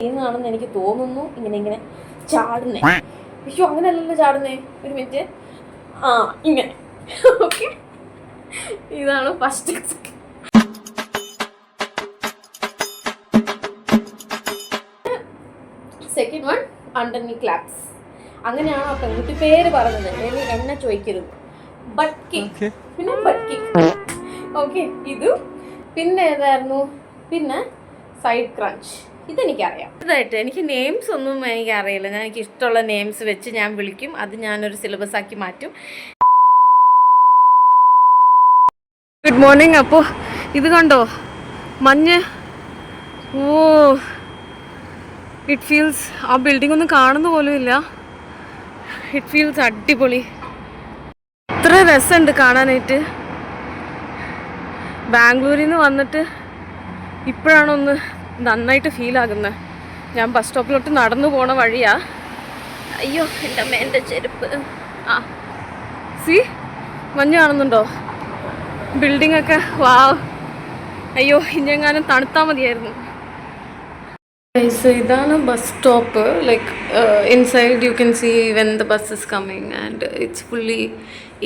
ചെയ്യുന്നതാണെന്ന് എനിക്ക് തോന്നുന്നു. ഇങ്ങനെ ഇങ്ങനെ ചാടുന്നേ. അയ്യോ അങ്ങനെയല്ലല്ലോ ചാടുന്നേ. ഒരു മിനിറ്റ്. ആ ഇങ്ങനെ. ഓക്കെ, ഇതാണ് first. Second one under me claps. അങ്ങനെയാണ് ആ പെൺകുട്ടി പേര് പറഞ്ഞത്. എന്നെ ചോദിക്കരുത്. ബട്ട് കിക്ക്, പിന്നെ ബട്ട് കിക്ക്. ഓക്കെ, ഇതും പിന്നെ ഏതായിരുന്നു, പിന്നെ സൈഡ് ക്രഞ്ച്. ഇതെനിക്കറിയാം. ഇതായിട്ട് എനിക്ക് നെയിംസ് ഒന്നും എനിക്കറിയില്ല. ഞാൻ എനിക്ക് ഇഷ്ടമുള്ള നെയിംസ് വെച്ച് ഞാൻ വിളിക്കും. അത് ഞാനൊരു സിലബസ് ആക്കി മാറ്റും. Good morning. അപ്പോൾ ഇത് കണ്ടോ മഞ്ഞ്? ഓ, ഇറ്റ് ഫീൽസ്, ആ ബിൽഡിംഗ് ഒന്നും കാണുന്ന പോലും ഇല്ല. ഇറ്റ് ഫീൽസ് അടിപൊളി. ഇത്ര രസമുണ്ട് കാണാനായിട്ട്. ബാംഗ്ലൂരിൽ നിന്ന് വന്നിട്ട് ഇപ്പോഴാണൊന്ന് നന്നായിട്ട് ഫീൽ ആകുന്നത്. ഞാൻ ബസ് സ്റ്റോപ്പിലോട്ട് നടന്നു പോണ വഴിയാ. അയ്യോ എൻ്റെ അമ്മ, എൻ്റെ ചെരുപ്പ്. ആ സി, മഞ്ഞ് കാണുന്നുണ്ടോ? ബിൽഡിംഗ് ഒക്കെ. വാവ്. അയ്യോ ഇനിയെങ്ങാനും തണുത്താൽ മതിയായിരുന്നു. ഇതാണ് bus stop. Like inside you can see when the bus is coming and it's fully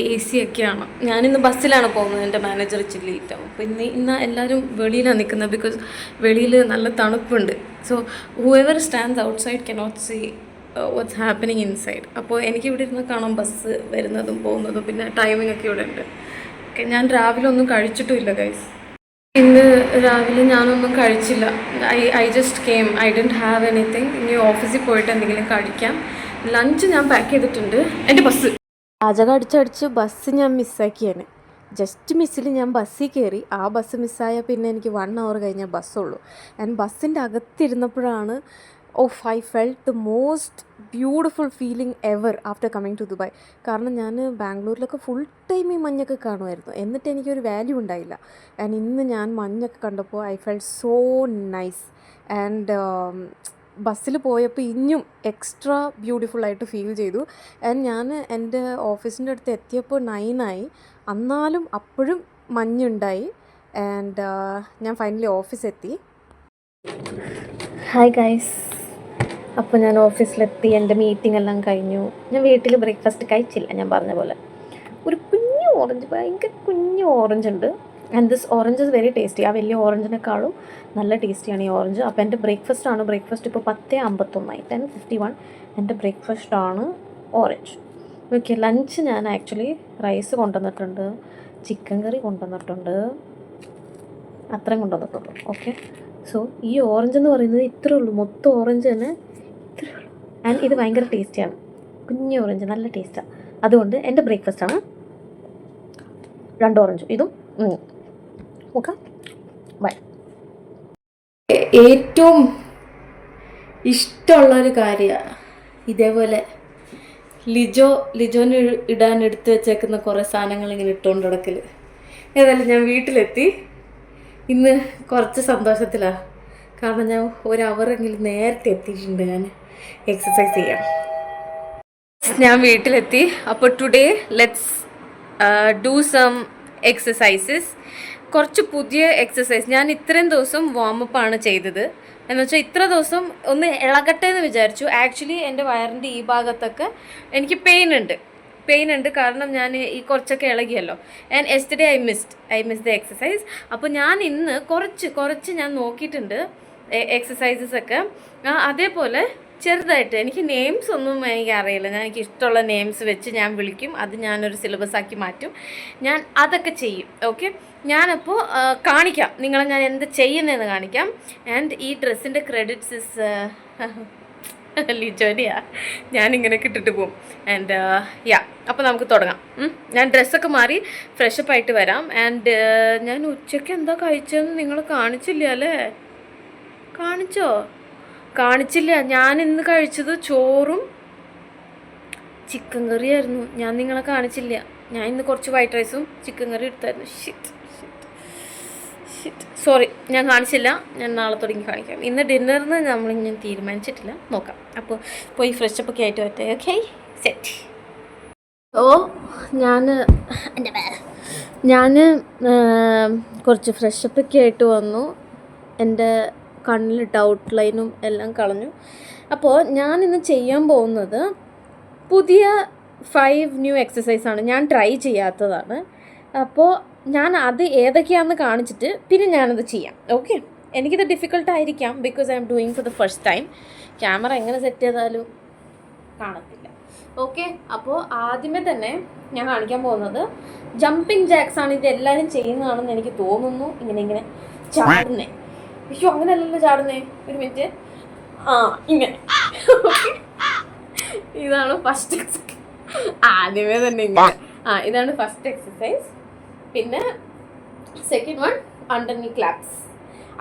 AC ഒക്കെയാണ്. ഞാനിന്ന് ബസ്സിലാണ് പോകുന്നത്. എൻ്റെ മാനേജർ ഇച്ചിരി ലേറ്റ് ആവും. അപ്പോൾ ഇന്ന് എല്ലാവരും വെളിയിലാണ് നിൽക്കുന്നത്. ബിക്കോസ് വെളിയിൽ നല്ല തണുപ്പുണ്ട്. So whoever stands outside cannot see what's happening inside. അപ്പോൾ എനിക്ക് ഇവിടെ ഇരുന്ന് കാണാം ബസ് വരുന്നതും പോകുന്നതും. പിന്നെ ടൈമിംഗ് ഒക്കെ ഇവിടെ ഉണ്ട്. ഓക്കെ, ഞാൻ രാവിലെ ഒന്നും കഴിച്ചിട്ടുമില്ല ഗൈസ്. ഇന്ന് രാവിലെ ഞാനൊന്നും കഴിച്ചില്ല. I just came. I don't have anything. ഇനി ഓഫീസിൽ പോയിട്ട് എന്തെങ്കിലും കഴിക്കാം. ലഞ്ച് ഞാൻ പാക്ക് ചെയ്തിട്ടുണ്ട്. എൻ്റെ ബസ് പാചകം അടിച്ചടിച്ച് ബസ് ഞാൻ മിസ്സാക്കിയാണ്. ജസ്റ്റ് മിസ്സിൽ ഞാൻ ബസ്സിൽ കയറി. ആ ബസ് മിസ്സായ പിന്നെ എനിക്ക് 1 hour കഴിഞ്ഞാൽ ബസ്സുള്ളൂ. ആൻഡ് ബസ്സിൻ്റെ അകത്തിരുന്നപ്പോഴാണ് I felt the most beautiful feeling ever after coming to Dubai. കാരണം ഞാൻ ബാംഗ്ലൂരിലൊക്കെ ഫുൾ ടൈം ഈ മഞ്ഞൊക്കെ കാണുമായിരുന്നു. എന്നിട്ട് എനിക്കൊരു വാല്യൂ ഉണ്ടായില്ല. ആൻഡ് ഇന്ന് ഞാൻ മഞ്ഞൊക്കെ കണ്ടപ്പോൾ I felt so nice. And ബസ്സിൽ പോയപ്പോൾ ഇനിയും എക്സ്ട്രാ ബ്യൂട്ടിഫുള്ളായിട്ട് ഫീൽ ചെയ്തു. ആൻഡ് ഞാൻ എൻ്റെ ഓഫീസിൻ്റെ അടുത്ത് എത്തിയപ്പോൾ 9 ആയി. എന്നാലും അപ്പോഴും മഞ്ഞുണ്ടായി. ആൻഡ് ഞാൻ ഫൈനലി ഓഫീസെത്തി. Hi guys. അപ്പോൾ ഞാൻ ഓഫീസിലെത്തി. എൻ്റെ മീറ്റിംഗ് എല്ലാം കഴിഞ്ഞു. ഞാൻ വീട്ടിൽ ബ്രേക്ക്ഫാസ്റ്റ് കഴിച്ചില്ല. ഞാൻ പറഞ്ഞ പോലെ ഒരു കുഞ്ഞു ഓറഞ്ച്, ഭയങ്കര കുഞ്ഞു ഓറഞ്ച് ഉണ്ട്. And this orange is very tasty. ആ വലിയ ഓറഞ്ചിനേക്കാളും നല്ല ടേസ്റ്റിയാണ് ഈ ഓറഞ്ച്. അപ്പോൾ എൻ്റെ ബ്രേക്ക്ഫാസ്റ്റാണ്. ബ്രേക്ക്ഫാസ്റ്റ് ഇപ്പോൾ 10:51 10:51 എൻ്റെ ബ്രേക്ക്ഫാസ്റ്റാണ് ഓറഞ്ച്. ഓക്കെ, ലഞ്ച് ഞാൻ ആക്ച്വലി റൈസ് കൊണ്ടുവന്നിട്ടുണ്ട്, ചിക്കൻ കറി കൊണ്ടുവന്നിട്ടുണ്ട്, അത്രയും കൊണ്ടുവന്നിട്ടുള്ളൂ. ഓക്കെ, സോ ഈ ഓറഞ്ച് എന്ന് പറയുന്നത് ഇത്രയേ ഉള്ളൂ. മൊത്തം ഓറഞ്ച് തന്നെ ഇത്രയേ ഉള്ളൂ. ആൻഡ് ഇത് ഭയങ്കര ടേസ്റ്റിയാണ്. കുഞ്ഞ് ഓറഞ്ച്, നല്ല ടേസ്റ്റാണ്. അതുകൊണ്ട് എൻ്റെ ബ്രേക്ക്ഫാസ്റ്റാണ് 2 ഓറഞ്ച് ഇതും. Okay, bye. ഏറ്റവും ഇഷ്ടമുള്ളൊരു കാര്യമാണ് ഇതേപോലെ ലിജോന് ഇടാൻ എടുത്ത് വെച്ചേക്കുന്ന കുറേ സാധനങ്ങൾ ഇങ്ങനെ ഇട്ടുകൊണ്ട് കിടക്കൽ. ഏതായാലും ഞാൻ വീട്ടിലെത്തി. ഇന്ന് കുറച്ച് സന്തോഷത്തിലാണ്. കാരണം ഞാൻ 1 hour നേരത്തെ എത്തിയിട്ടുണ്ട്. ഞാൻ എക്സസൈസ് ചെയ്യാം. ഞാൻ വീട്ടിലെത്തി. അപ്പോൾ today let's do some exercises. കുറച്ച് പുതിയ എക്സസൈസ്. ഞാൻ ഇത്രയും ദിവസം വാമപ്പാണ് ചെയ്തത്. എന്നുവെച്ചാൽ ഇത്ര ദിവസം ഒന്ന് ഇളകട്ടെ എന്ന് വിചാരിച്ചു. ആക്ച്വലി എൻ്റെ വയറിൻ്റെ ഈ ഭാഗത്തൊക്കെ എനിക്ക് പെയിൻ ഉണ്ട്. കാരണം ഞാൻ ഈ കുറച്ചൊക്കെ ഇളകിയല്ലോ. And yesterday I miss the exercise. അപ്പോൾ ഞാൻ ഇന്ന് കുറച്ച് ഞാൻ നോക്കിയിട്ടുണ്ട് എക്സസൈസസ് ഒക്കെ. അതേപോലെ ചെറുതായിട്ട്, എനിക്ക് നെയിംസ് ഒന്നും എനിക്കറിയില്ല. എനിക്ക് ഇഷ്ടമുള്ള നെയിംസ് വെച്ച് ഞാൻ വിളിക്കും. അത് ഞാനൊരു സിലബസ് ആക്കി മാറ്റും. ഞാൻ അതൊക്കെ ചെയ്യും. ഓക്കെ, ഞാനപ്പോൾ കാണിക്കാം നിങ്ങളെ ഞാൻ എന്ത് ചെയ്യുന്നതെന്ന് കാണിക്കാം. ആൻഡ് ഈ ഡ്രസ്സിൻ്റെ ക്രെഡിറ്റ്സ് ഇസ് ലിജോനിയാ. ഞാനിങ്ങനെയൊക്കെ ഇട്ടിട്ട് പോകും. ആൻഡ് അപ്പോൾ നമുക്ക് തുടങ്ങാം. ഞാൻ ഡ്രസ്സൊക്കെ മാറി ഫ്രഷപ്പ് ആയിട്ട് വരാം. ആൻഡ് ഞാൻ ഉച്ചയ്ക്ക് എന്താ കഴിച്ചതെന്ന് നിങ്ങൾ കാണിച്ചില്ല അല്ലേ? കാണിച്ചില്ല. ഞാൻ ഇന്ന് കഴിച്ചത് ചോറും ചിക്കൻ കറിയായിരുന്നു. ഞാൻ നിങ്ങളെ കാണിച്ചില്ല. ഞാൻ ഇന്ന് കുറച്ച് വൈറ്റ് റൈസും ചിക്കൻ കറി എടുത്തായിരുന്നു. സോറി, ഞാൻ കാണിച്ചില്ല. ഞാൻ നാളെ തുടങ്ങി കാണിക്കാം. ഇന്ന് ഡിന്നറിന് ഞാൻ തീരുമാനിച്ചിട്ടില്ല, നോക്കാം. അപ്പോൾ പോയി ഫ്രഷപ്പൊക്കെ ആയിട്ട് വരട്ടെ. Okay, set. ഞാൻ കുറച്ച് ഫ്രഷപ്പൊക്കെ ആയിട്ട് വന്നു. എൻ്റെ കണ്ണിലിട്ട് ഔട്ട്ലൈനും എല്ലാം കളഞ്ഞു. അപ്പോൾ ഞാനിന്ന് ചെയ്യാൻ പോകുന്നത് പുതിയ 5 ന്യൂ എക്സസൈസാണ്, ഞാൻ ട്രൈ ചെയ്യാത്തതാണ്. അപ്പോൾ ഞാൻ അത് ഏതൊക്കെയാണെന്ന് കാണിച്ചിട്ട് പിന്നെ ഞാനത് ചെയ്യാം. ഓക്കെ, എനിക്കിത് ഡിഫിക്കൽട്ടായിരിക്കാം because I am doing for the first time. Camera എങ്ങനെ സെറ്റ് ചെയ്താലും കാണത്തില്ല. ഓക്കെ, അപ്പോൾ ആദ്യമേ തന്നെ ഞാൻ കാണിക്കാൻ പോകുന്നത് ജമ്പിങ് ജാക്സ് ആണ്. ഇത് എല്ലാവരും ചെയ്യുന്നതാണെന്ന് എനിക്ക് തോന്നുന്നു. ഇങ്ങനെ ചാടുന്നേ. അയ്യോ, അങ്ങനെയല്ലല്ലോ ചാടുന്നേ. ഒരു മിനിറ്റ്. ഇങ്ങനെ. ഇതാണ് ഫസ്റ്റ് എക്സസൈസ്. ആദ്യമേ തന്നെ ഇങ്ങനെ. ഇതാണ് ഫസ്റ്റ് എക്സസൈസ്. പിന്നെ സെക്കൻഡ് വൺ അണ്ടർ നീ ക്ലാപ്സ്.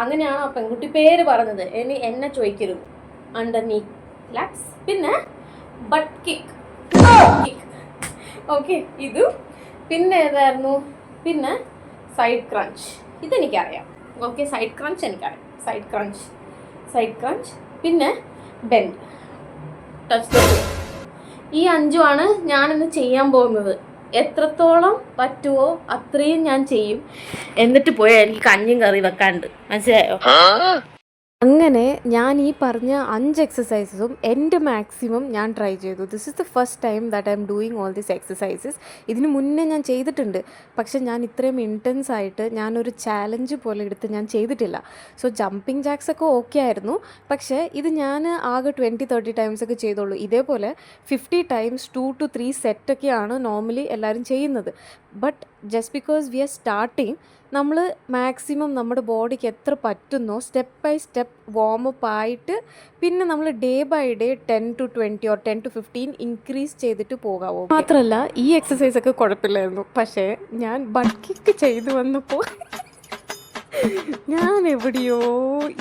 അങ്ങനെയാണ് ആ പെൺകുട്ടി പേര് പറഞ്ഞത്. എന്നെ ചോദിക്കരുത്. അണ്ടർ നീ ക്ലാപ്സ്. പിന്നെ ബട്ട് കിക്ക്. ഓക്കെ, ഇതും. പിന്നെ ഏതായിരുന്നു? പിന്നെ സൈഡ് ക്രഞ്ച്. ഇതെനിക്കറിയാം. ഓക്കെ, സൈഡ് ക്രഞ്ച് എനിക്കറിയാം. Side crunch. പിന്നെ ബെൻഡ്, ടച്ച് ദ ടോ. ഈ 5ഉമാണ് ഞാനിന്ന് ചെയ്യാൻ പോകുന്നത്. എത്രത്തോളം പറ്റുമോ അത്രയും ഞാൻ ചെയ്യും. എന്നിട്ട് പോയാൽ എനിക്ക് കഞ്ഞിയും കറി വെക്കാണ്ട്. മനസ്സിലായോ? അങ്ങനെ ഞാൻ ഈ പറഞ്ഞ 5 എക്സസൈസസും എൻ്റെ മാക്സിമം ഞാൻ ട്രൈ ചെയ്തു. This is the first time that I am doing all these exercises. ഇതിന് മുന്നേ ഞാൻ ചെയ്തിട്ടുണ്ട്, പക്ഷെ ഞാൻ ഇത്രയും ഇൻറ്റൻസ് ആയിട്ട് ഞാനൊരു ചാലഞ്ച് പോലെ എടുത്ത് ഞാൻ ചെയ്തിട്ടില്ല. സോ ജമ്പിങ് ജാക്സ് ഒക്കെ ഓക്കെ ആയിരുന്നു, പക്ഷേ ഇത് ഞാൻ ആകെ 20-30 ടൈംസ് ഒക്കെ ചെയ്തോളൂ. ഇതേപോലെ 50 ടൈംസ് 2 to 3 സെറ്റൊക്കെയാണ് നോർമലി എല്ലാവരും ചെയ്യുന്നത്. But just because we are starting, നമ്മൾ മാക്സിമം നമ്മുടെ ബോഡിക്ക് എത്ര പറ്റുന്നോ സ്റ്റെപ്പ് ബൈ സ്റ്റെപ്പ് വാമപ്പ് ആയിട്ട് പിന്നെ നമ്മൾ day by day 10 to 20 or 10 to 15 increase ചെയ്തിട്ട് പോകാവോ. മാത്രമല്ല ഈ എക്സസൈസ് ഒക്കെ കുഴപ്പമില്ലായിരുന്നു, പക്ഷേ ഞാൻ ബട്ട് കിക്ക് ചെയ്തു വന്നപ്പോൾ ഞാൻ എവിടെയോ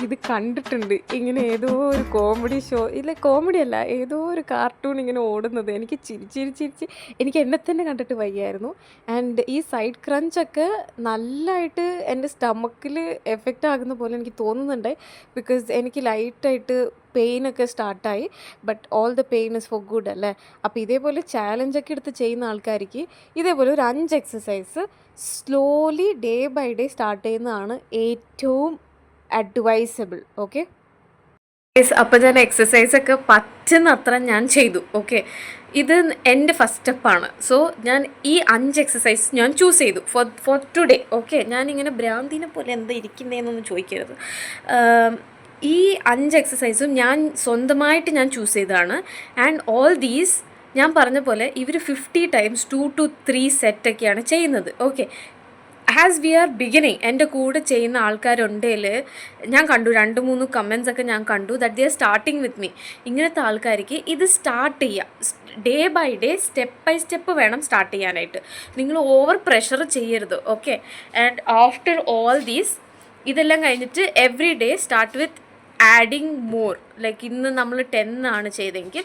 ഇത് കണ്ടിട്ടുണ്ട്. ഇങ്ങനെ ഏതോ ഒരു കോമഡി ഷോ, ഇല്ല കോമഡി അല്ല, ഏതോ ഒരു കാർട്ടൂൺ ഇങ്ങനെ ഓടുന്നത്. എനിക്ക് ചിരിച്ച് എനിക്ക് എന്നെ തന്നെ കണ്ടിട്ട് വയ്യായിരുന്നു. ആൻഡ് ഈ സൈഡ് ക്രഞ്ചൊക്കെ നല്ലതായിട്ട് എൻ്റെ സ്റ്റമക്കിൽ എഫക്റ്റ് ആകുന്ന പോലെ എനിക്ക് തോന്നുന്നുണ്ട്. ബിക്കോസ് എനിക്ക് ലൈറ്റായിട്ട് പെയിനൊക്കെ സ്റ്റാർട്ടായി. But all the pain is for good അല്ലേ. അപ്പോൾ ഇതേപോലെ ചാലഞ്ചൊക്കെ എടുത്ത് ചെയ്യുന്ന ആൾക്കാർക്ക് ഇതേപോലെ ഒരു 5 exercise slowly day by day start ചെയ്യുന്നതാണ് ഏറ്റവും അഡ്വൈസബിൾ. ഓക്കെ, അപ്പോൾ ഞാൻ എക്സസൈസൊക്കെ പറ്റുന്നത്ര ഞാൻ ചെയ്തു. ഓക്കെ, ഇത് എൻ്റെ ഫസ്റ്റ് സ്റ്റെപ്പാണ്. സോ ഞാൻ ഈ 5 എക്സസൈസ് ഞാൻ ചൂസ് ചെയ്തു ഫോർ ടുഡേ. ഓക്കെ, ഞാനിങ്ങനെ ഭ്രാന്തിനെ പോലെ എന്താ ഇരിക്കുന്നതെന്നൊന്നും ചോദിക്കരുത്. ഈ 5 എക്സസൈസും ഞാൻ സ്വന്തമായിട്ട് ഞാൻ ചൂസ് ചെയ്തതാണ്. ആൻഡ് ഓൾ ദീസ് ഞാൻ പറഞ്ഞ പോലെ ഇവർ 50 ടൈംസ് 2 to 3 സെറ്റൊക്കെയാണ് ചെയ്യുന്നത്. Okay, as we are beginning, എൻ്റെ കൂടെ ചെയ്യുന്ന ആൾക്കാരുണ്ടെങ്കിൽ ഞാൻ കണ്ടു 2-3 കമൻസ് ഒക്കെ ഞാൻ കണ്ടു that they are starting with me. ഇങ്ങനത്തെ ആൾക്കാർക്ക് ഇത് സ്റ്റാർട്ട് ചെയ്യുക. Day by day step by step വേണം സ്റ്റാർട്ട് ചെയ്യാനായിട്ട്. നിങ്ങൾ ഓവർ പ്രഷർ ചെയ്യരുത്. Okay, and after all these ഇതെല്ലാം കഴിഞ്ഞിട്ട് every day start with adding more. Like ഇന്ന് നമ്മൾ 10 ആണ് ചെയ്തെങ്കിൽ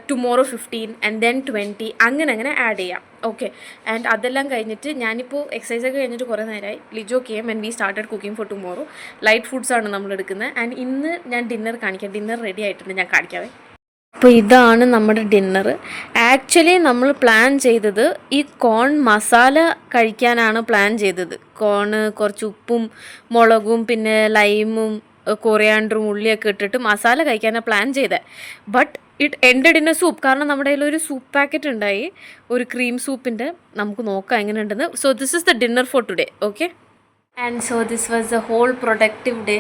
ടുമോറോ 15 ആൻഡ് ദെൻ 20 അങ്ങനെ ആഡ് ചെയ്യാം. ഓക്കെ, ആൻഡ് അതെല്ലാം കഴിഞ്ഞിട്ട് ഞാനിപ്പോൾ എക്സസൈസൊക്കെ കഴിഞ്ഞിട്ട് കുറേ നേരമായി. Lijo came and we started cooking for tomorrow. Light ഫുഡ്സാണ് നമ്മൾ എടുക്കുന്നത്. ആൻഡ് ഇന്ന് ഞാൻ ഡിന്നർ കാണിക്കാം. ഡിന്നർ റെഡി ആയിട്ടുണ്ട്, ഞാൻ കാണിക്കാവേ. അപ്പോൾ ഇതാണ് നമ്മുടെ ഡിന്നർ. ആക്ച്വലി നമ്മൾ പ്ലാൻ ചെയ്തത് ഈ കോൺ മസാല കഴിക്കാനാണ് പ്ലാൻ ചെയ്തത്. കോണ് കുറച്ച് ഉപ്പും മുളകും പിന്നെ ലൈമും കൊറിയാണ്ടറും ഉള്ളിയൊക്കെ ഇട്ടിട്ട് മസാല കഴിക്കാനാണ് പ്ലാൻ ചെയ്തത്. But it ended in A soup. കാരണം നമ്മുടെ കയ്യിൽ ഒരു സൂപ്പ് പാക്കറ്റ് ഉണ്ടായി, ഒരു ക്രീം സൂപ്പിൻ്റെ. നമുക്ക് നോക്കാം എങ്ങനെയുണ്ടെന്ന്. So this is the dinner for today. Okay, and so this was the whole productive day.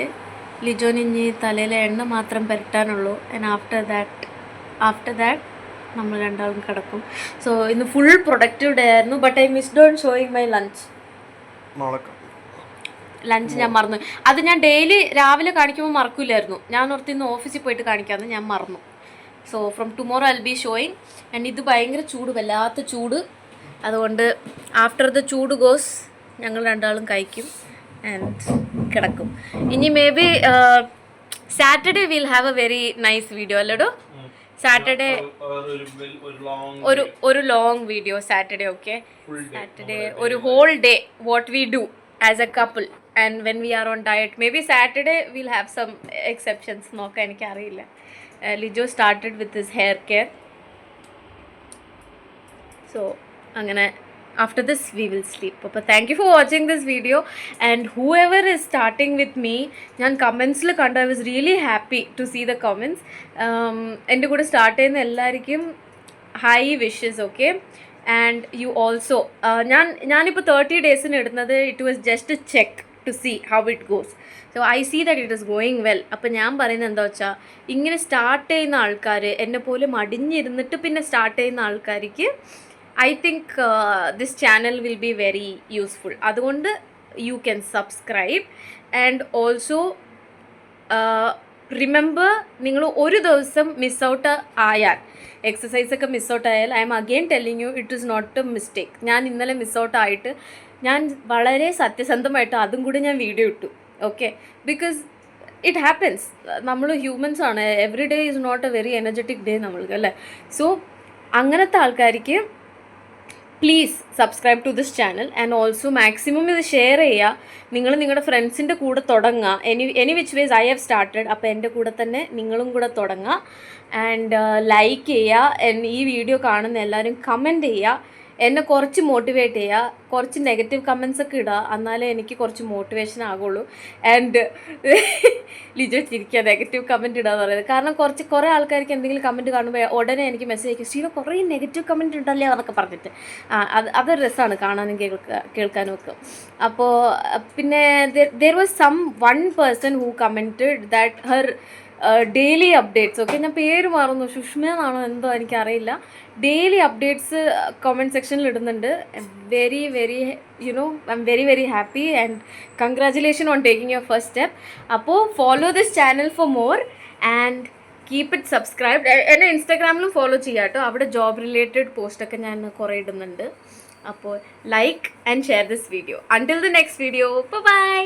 ലിജോന് ഇനി തലയിലെ എണ്ണ മാത്രം പുരട്ടാനുള്ളൂ. ആൻഡ് ആഫ്റ്റർ ദാറ്റ് നമ്മൾ രണ്ടാളും കിടക്കും. സോ ഇന്ന് ഫുൾ പ്രൊഡക്റ്റീവ് ഡേ ആയിരുന്നു. But I missed on showing my lunch ഞാൻ മറന്നു. അത് ഞാൻ ഡെയിലി രാവിലെ കാണിക്കുമ്പോൾ മറക്കില്ലായിരുന്നു. ഞാൻ ഓർത്ത് ഇന്ന് ഓഫീസിൽ പോയിട്ട് കാണിക്കാമെന്ന് ഞാൻ മറന്നു. So from tomorrow I will be showing. And ഇത് ഭയങ്കര ചൂട്, വല്ലാത്ത ചൂട്. അതുകൊണ്ട് ആഫ്റ്റർ ദ ചൂട് ഗോസ് ഞങ്ങൾ രണ്ടാളും കഴിക്കും ആൻഡ് കിടക്കും. ഇനി maybe Saturday will have a very nice video അല്ലേടോ. സാറ്റർഡേ ഒരു long video Saturday. Okay, Saturday ഒരു whole day what we do as a couple and when we are on diet. Maybe Saturday will have some exceptions. നോക്കാം, എനിക്കറിയില്ല. Lijo started with his hair care. So അങ്ങനെ after this we will sleep. But thank you for watching this video, and whoever is starting with me, ഞാൻ കമൻസിൽ കണ്ടു, I was really happy to see the comments. എൻ്റെ കൂടെ start ചെയ്യുന്ന എല്ലാവർക്കും high wishes. Okay, and you also, ഞാനിപ്പോൾ 30 ഡേയ്സിന് ഇടുന്നത് it was just check to see how it goes. So I see that it is going well. അപ്പം ഞാൻ പറയുന്നത് എന്താ വെച്ചാൽ, ഇങ്ങനെ സ്റ്റാർട്ട് ചെയ്യുന്ന ആൾക്കാർ, എന്നെപ്പോലെ മടിഞ്ഞിരുന്നിട്ട് പിന്നെ സ്റ്റാർട്ട് ചെയ്യുന്ന ആൾക്കാർക്ക് I think this channel will be very useful. അതുകൊണ്ട് you can subscribe, and also remember, നിങ്ങൾ ഒരു ദിവസം മിസ് ഔട്ട് ആയാൽ, എക്സസൈസൊക്കെ മിസ് ഔട്ട് ആയാൽ, I am again telling you, it is not a mistake. ഞാൻ ഇന്നലെ മിസ് ഔട്ട് ആയിട്ട് ഞാൻ വളരെ സത്യസന്ധമായിട്ട് അതും കൂടി ഞാൻ വീഡിയോ ഇട്ടു. Okay, because it happens. നമ്മൾ ഹ്യൂമൻസ് ആണ്. Every day is not a very energetic day നമ്മൾക്ക്, അല്ലേ? സോ അങ്ങനത്തെ ആൾക്കാർക്ക് please subscribe to this channel, and also maximum ഇത് ഷെയർ ചെയ്യുക. നിങ്ങൾ നിങ്ങളുടെ ഫ്രണ്ട്സിൻ്റെ കൂടെ തുടങ്ങുക. Any which ways I have started. അപ്പോൾ എൻ്റെ കൂടെ തന്നെ നിങ്ങളും കൂടെ തുടങ്ങുക. ആൻഡ് ലൈക്ക് ചെയ്യുക. ഈ വീഡിയോ കാണുന്ന എല്ലാവരും കമൻറ്റ് ചെയ്യുക. എന്നെ കുറച്ച് മോട്ടിവേറ്റ് ചെയ്യുക. കുറച്ച് നെഗറ്റീവ് കമൻസ് ഒക്കെ ഇടുക, എന്നാലേ എനിക്ക് കുറച്ച് മോട്ടിവേഷൻ ആകുള്ളൂ. ആൻഡ് ലിജോ ചിരിക്കുക, നെഗറ്റീവ് കമൻറ്റ് ഇടുക എന്ന് പറയുന്നത്. കാരണം കുറേ ആൾക്കാർക്ക് എന്തെങ്കിലും കമൻറ്റ് കാണുമ്പോൾ ഉടനെ എനിക്ക് മെസ്സേജ് അയക്കും, സ്റ്റീവ കുറേ നെഗറ്റീവ് കമൻറ്റ് ഉണ്ടല്ലേ എന്നൊക്കെ പറഞ്ഞിട്ട്. അതൊരു രസമാണ് കാണാനും കേൾക്കാനും ഒക്കെ. അപ്പോൾ പിന്നെ there was one person who commented that her daily updates, okay, ഞാൻ പേര് മാറുന്നു, സുഷ്മ എന്നാണോ എന്തോ എനിക്കറിയില്ല, ഡെയിലി അപ്ഡേറ്റ്സ് കമൻറ്റ് സെക്ഷനിൽ ഇടുന്നുണ്ട്. Very very I am very very happy, and congratulation on taking your first step. അപ്പോൾ follow this channel for more, and keep it subscribed. എന്നെ ഇൻസ്റ്റാഗ്രാമിലും ഫോളോ ചെയ്യാം കേട്ടോ. അവിടെ ജോബ് റിലേറ്റഡ് പോസ്റ്റൊക്കെ ഞാൻ കുറേ ഇടുന്നുണ്ട്. അപ്പോൾ like and share this video. Until the next video, by.